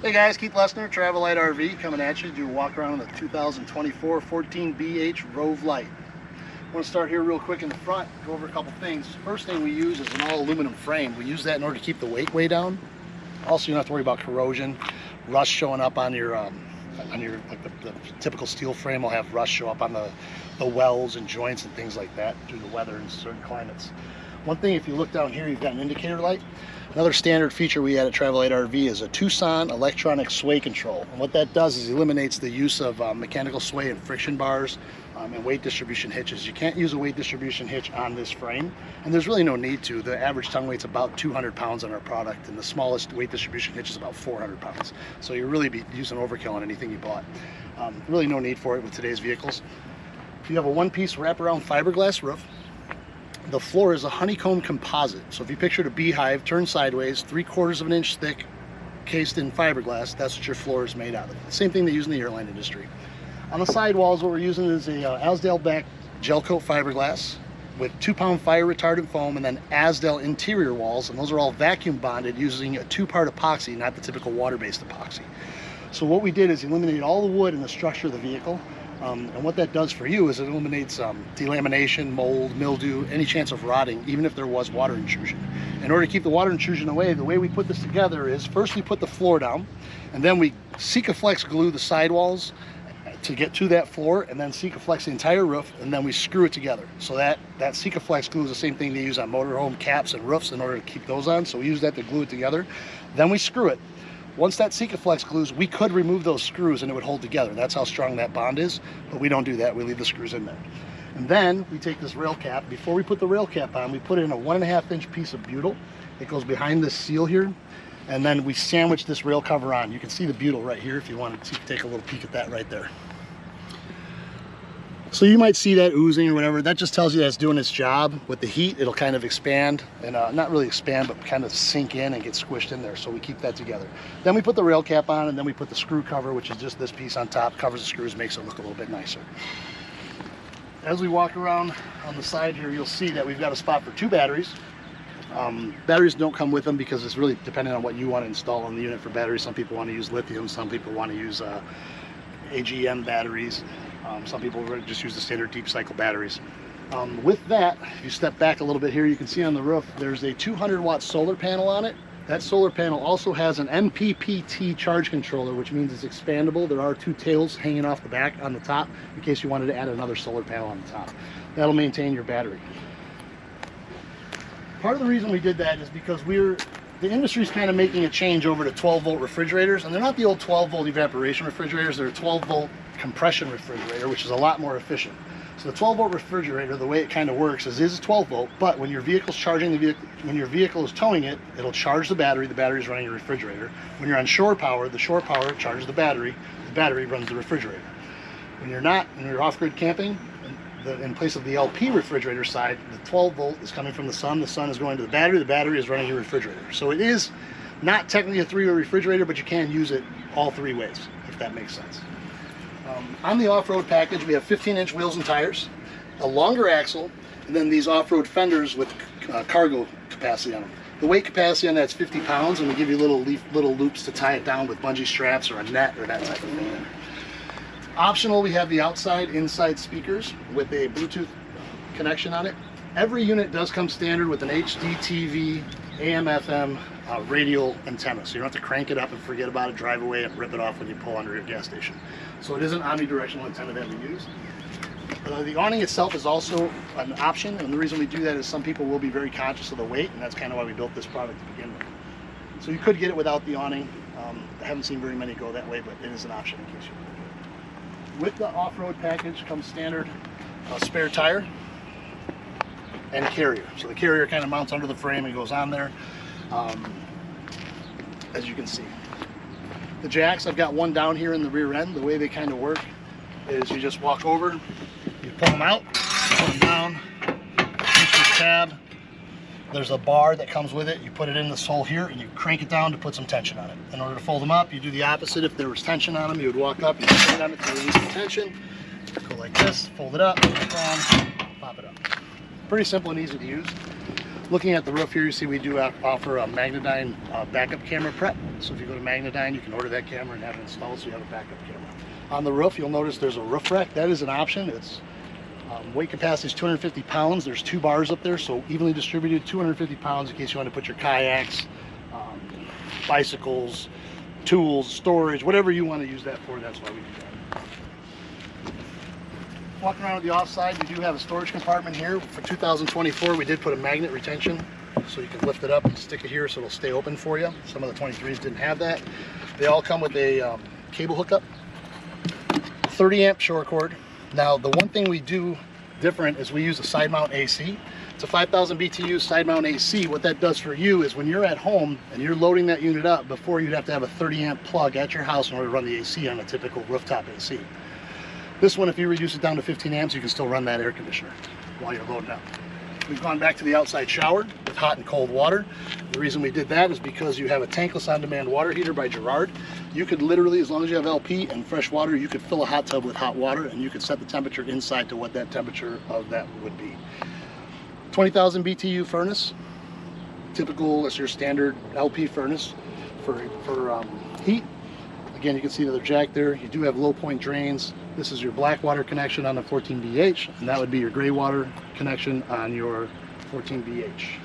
Hey guys, Keith Lessner, Travel Lite RV, coming at you to do a walk around on the 2024 14BH Rove Lite. I want to start here real quick in the front, go over a couple things. First thing we use is an all aluminum frame. We use that in order to keep the weight way down. Also, you don't have to worry about corrosion, rust showing up on your like the typical steel frame will have rust show up on the wells and joints and things like that due to weather in certain climates. One thing, if you look down here, you've got an indicator light. Another standard feature we add at Travel Lite RV is a Tuson electronic sway control. And what that does is eliminates the use of mechanical sway and friction bars and weight distribution hitches. You can't use a weight distribution hitch on this frame, and there's really no need to. The average tongue weight's about 200 pounds on our product, and the smallest weight distribution hitch is about 400 pounds. So you'll really be using overkill on anything you bought. Really no need for it with today's vehicles. You have a one-piece wraparound fiberglass roof. The floor is a honeycomb composite. So if you pictured a beehive turned sideways, 3/4 of an inch thick, cased in fiberglass, that's what your floor is made out of. Same thing they use in the airline industry. On the sidewalls, what we're using is a Azdel back gel coat fiberglass with 2-pound fire retardant foam, and then Azdel interior walls, and those are all vacuum bonded using a 2-part epoxy, not the typical water-based epoxy. So what we did is eliminate all the wood in the structure of the vehicle. And what that does for you is it eliminates delamination, mold, mildew, any chance of rotting, even if there was water intrusion. In order to keep the water intrusion away, the way we put this together is first we put the floor down, and then we Sikaflex glue the sidewalls to get to that floor, and then Sikaflex the entire roof, and then we screw it together. So that Sikaflex glue is the same thing they use on motorhome caps and roofs in order to keep those on. So we use that to glue it together. Then we screw it. Once that Sikaflex glues, we could remove those screws and it would hold together. That's how strong that bond is, but we don't do that. We leave the screws in there. And then we take this rail cap. Before we put the rail cap on, we put in a 1.5-inch piece of butyl. It goes behind this seal here, and then we sandwich this rail cover on. You can see the butyl right here if you want to take a little peek at that right there. So you might see that oozing or whatever. That just tells you that it's doing its job. With the heat, it'll kind of expand, and not really expand, but kind of sink in and get squished in there. So we keep that together. Then we put the rail cap on, and then we put the screw cover, which is just this piece on top, covers the screws, makes it look a little bit nicer. As we walk around on the side here, you'll see that we've got a spot for 2 batteries. Batteries don't come with them because it's really dependent on what you want to install on the unit for batteries. Some people want to use lithium, some people want to use AGM batteries. Some people just use the standard deep cycle batteries. With that, if you step back a little bit here, you can see on the roof there's a 200-watt solar panel on it. That solar panel also has an MPPT charge controller, which means it's expandable. There are 2 tails hanging off the back on the top in case you wanted to add another solar panel on the top. That'll maintain your battery. Part of the reason we did that is because the industry's kind of making a change over to 12-volt refrigerators, and they're not the old 12-volt evaporation refrigerators. They're a 12-volt compression refrigerator, which is a lot more efficient. So the 12-volt refrigerator, the way it kind of works is 12-volt, but when your vehicle's charging the vehicle, when your vehicle is towing it, it'll charge the battery is running your refrigerator. When you're on shore power, the shore power charges the battery runs the refrigerator. When you're off-grid camping, in place of the LP refrigerator side, the 12-volt is coming from the sun is going to the battery is running your refrigerator. So it is not technically a 3-way refrigerator, but you can use it all 3 ways, if that makes sense. On the off-road package, we have 15-inch wheels and tires, a longer axle, and then these off-road fenders with cargo capacity on them. The weight capacity on that's 50 pounds, and we give you little loops to tie it down with bungee straps or a net or that type of thing. Optional, we have the inside speakers with a Bluetooth connection on it. Every unit does come standard with an HD TV, AM/FM radial antenna, so you don't have to crank it up and forget about it, drive away and rip it off when you pull under your gas station. So it is an omnidirectional antenna that we use. The awning itself is also an option, and the reason we do that is some people will be very conscious of the weight, and that's kind of why we built this product to begin with. So you could get it without the awning. I haven't seen very many go that way, but it is an option in case you want. With the off-road package comes standard spare tire and carrier. So the carrier kind of mounts under the frame and goes on there, as you can see. The jacks, I've got one down here in the rear end. The way they kind of work is you just walk over, you pull them out, put them down, push this tab. There's a bar that comes with it. You put it in this hole here and you crank it down to put some tension on it. In order to fold them up, you do the opposite. If there was tension on them, you would walk up, you stand on it to release the tension, go like this, fold it up, pop it up. Pretty simple and easy to use. Looking at the roof here, you see we do offer a Magnedyne backup camera prep. So if you go to Magnedyne, you can order that camera and have it installed so you have a backup camera. On the roof, you'll notice there's a roof rack. That is an option. It's weight capacity is 250 pounds. There's 2 bars up there, so evenly distributed, 250 pounds in case you want to put your kayaks, bicycles, tools, storage, whatever you want to use that for. That's why we do that. Walking around with the offside, you do have a storage compartment here. For 2024, we did put a magnet retention, so you can lift it up and stick it here so it'll stay open for you. Some of the 23s didn't have that. They all come with a cable hookup, 30 amp short cord. Now, the one thing we do different is we use a side mount AC. It's a 5,000 BTU side mount AC. What that does for you is when you're at home and you're loading that unit up, before you'd have to have a 30 amp plug at your house in order to run the AC on a typical rooftop AC. This one, if you reduce it down to 15 amps, you can still run that air conditioner while you're loading up. We've gone back to the outside shower with hot and cold water. The reason we did that is because you have a tankless on-demand water heater by Girard. You could literally, as long as you have LP and fresh water, you could fill a hot tub with hot water and you could set the temperature inside to what that temperature of that would be. 20,000 BTU furnace, typical as your standard LP furnace for heat. Again, you can see another jack there. You do have low point drains. This is your black water connection on the 14BH, and that would be your gray water connection on your 14BH.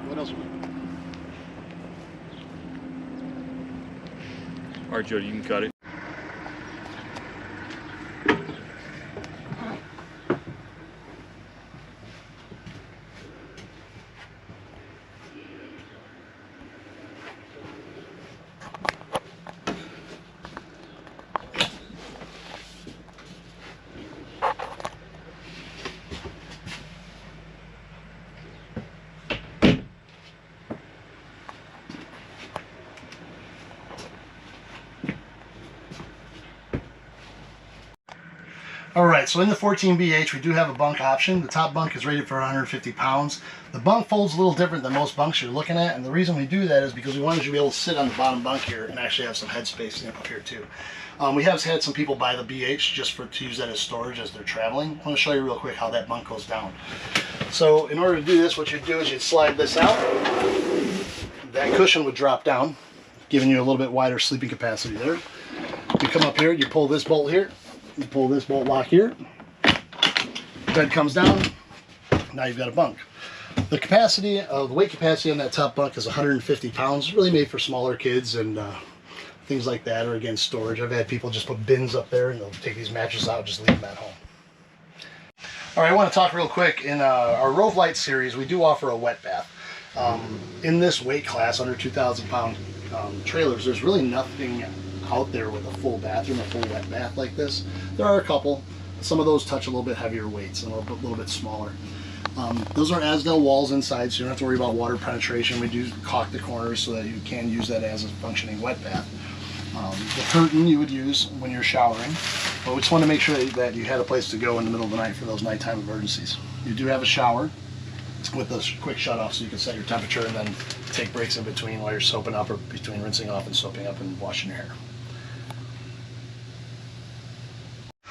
What else? All right, Jody, you can cut it. Alright, so in the 14BH we do have a bunk option. The top bunk is rated for 150 pounds. The bunk folds a little different than most bunks you're looking at, and the reason we do that is because we wanted you to be able to sit on the bottom bunk here and actually have some headspace up here too. We have had some people buy the BH just to use that as storage as they're traveling. I want to show you real quick how that bunk goes down. So in order to do this, what you'd do is you'd slide this out. That cushion would drop down, giving you a little bit wider sleeping capacity there. You come up here, you pull this bolt here, you pull this bolt lock here, bed comes down, now you've got a bunk. The capacity, the weight capacity on that top bunk is 150 pounds, really made for smaller kids and things like that, or again, storage. I've had people just put bins up there and they'll take these mattresses out and just leave them at home. All right, I want to talk real quick. In our Rove Lite series, we do offer a wet bath. In this weight class, under 2,000 pound trailers, there's really nothing out there with a full bathroom, a full wet bath like this. There are a couple. Some of those touch a little bit heavier weights and a little bit smaller. Those are Asdel walls inside, so you don't have to worry about water penetration. We do caulk the corners so that you can use that as a functioning wet bath. The curtain you would use when you're showering, but we just want to make sure that you had a place to go in the middle of the night for those nighttime emergencies. You do have a shower with a quick shut off so you can set your temperature and then take breaks in between while you're soaping up, or between rinsing off and soaping up and washing your hair.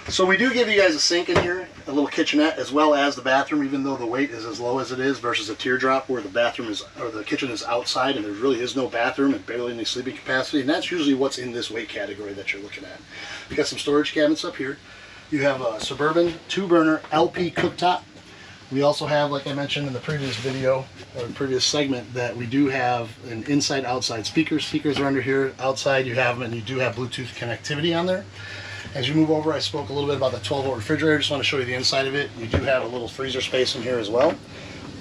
So we do give you guys a sink in here, a little kitchenette, as well as the bathroom, even though the weight is as low as it is versus a teardrop where the bathroom is, or the kitchen is outside and there really is no bathroom and barely any sleeping capacity. And that's usually what's in this weight category that you're looking at. You got some storage cabinets up here. You have a Suburban 2-burner LP cooktop. We also have, like I mentioned in the previous video, or previous segment, that we do have an inside-outside speakers. Speakers are under here. Outside you have them, and you do have Bluetooth connectivity on there. As you move over, I spoke a little bit about the 12-volt refrigerator. Just want to show you the inside of it. You do have a little freezer space in here as well.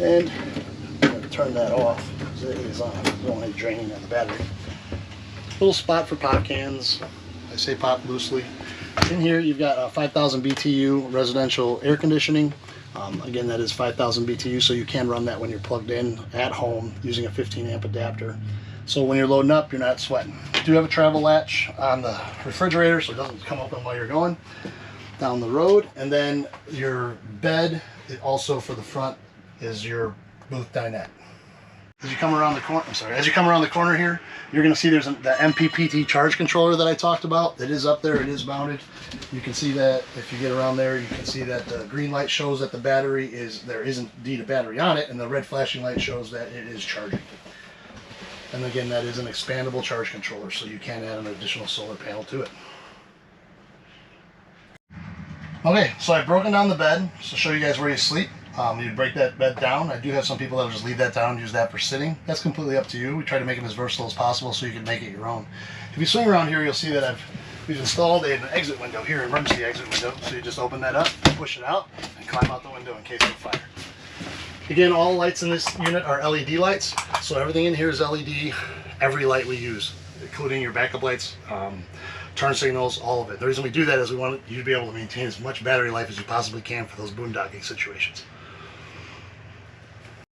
And I'm going to turn that off because it is on. We don't want it draining on the battery. Little spot for pop cans. I say pop loosely. In here, you've got a 5,000 BTU residential air conditioning. Again, that is 5,000 BTU, so you can run that when you're plugged in at home using a 15 amp adapter. So when you're loading up, you're not sweating. You do have a travel latch on the refrigerator so it doesn't come open while you're going down the road. And then your bed, also for the front, is your booth dinette. As you come around the corner, as you come around the corner here, you're going to see there's the MPPT charge controller that I talked about. It is up there, it is mounted. You can see that if you get around there, you can see that the green light shows that the battery is, there is indeed a battery on it, and the red flashing light shows that it is charging. And again, that is an expandable charge controller, so you can add an additional solar panel to it. Okay, so I've broken down the bed to show you guys where you sleep. You break that bed down. I do have some people that will just leave that down and use that for sitting. That's completely up to you. We try to make them as versatile as possible so you can make it your own. If you swing around here, you'll see that we've installed an exit window here, emergency exit window. So you just open that up, push it out, and climb out the window in case of a fire. Again, all lights in this unit are LED lights. So everything in here is LED. Every light we use, including your backup lights, turn signals, all of it. The reason we do that is we want you to be able to maintain as much battery life as you possibly can for those boondocking situations.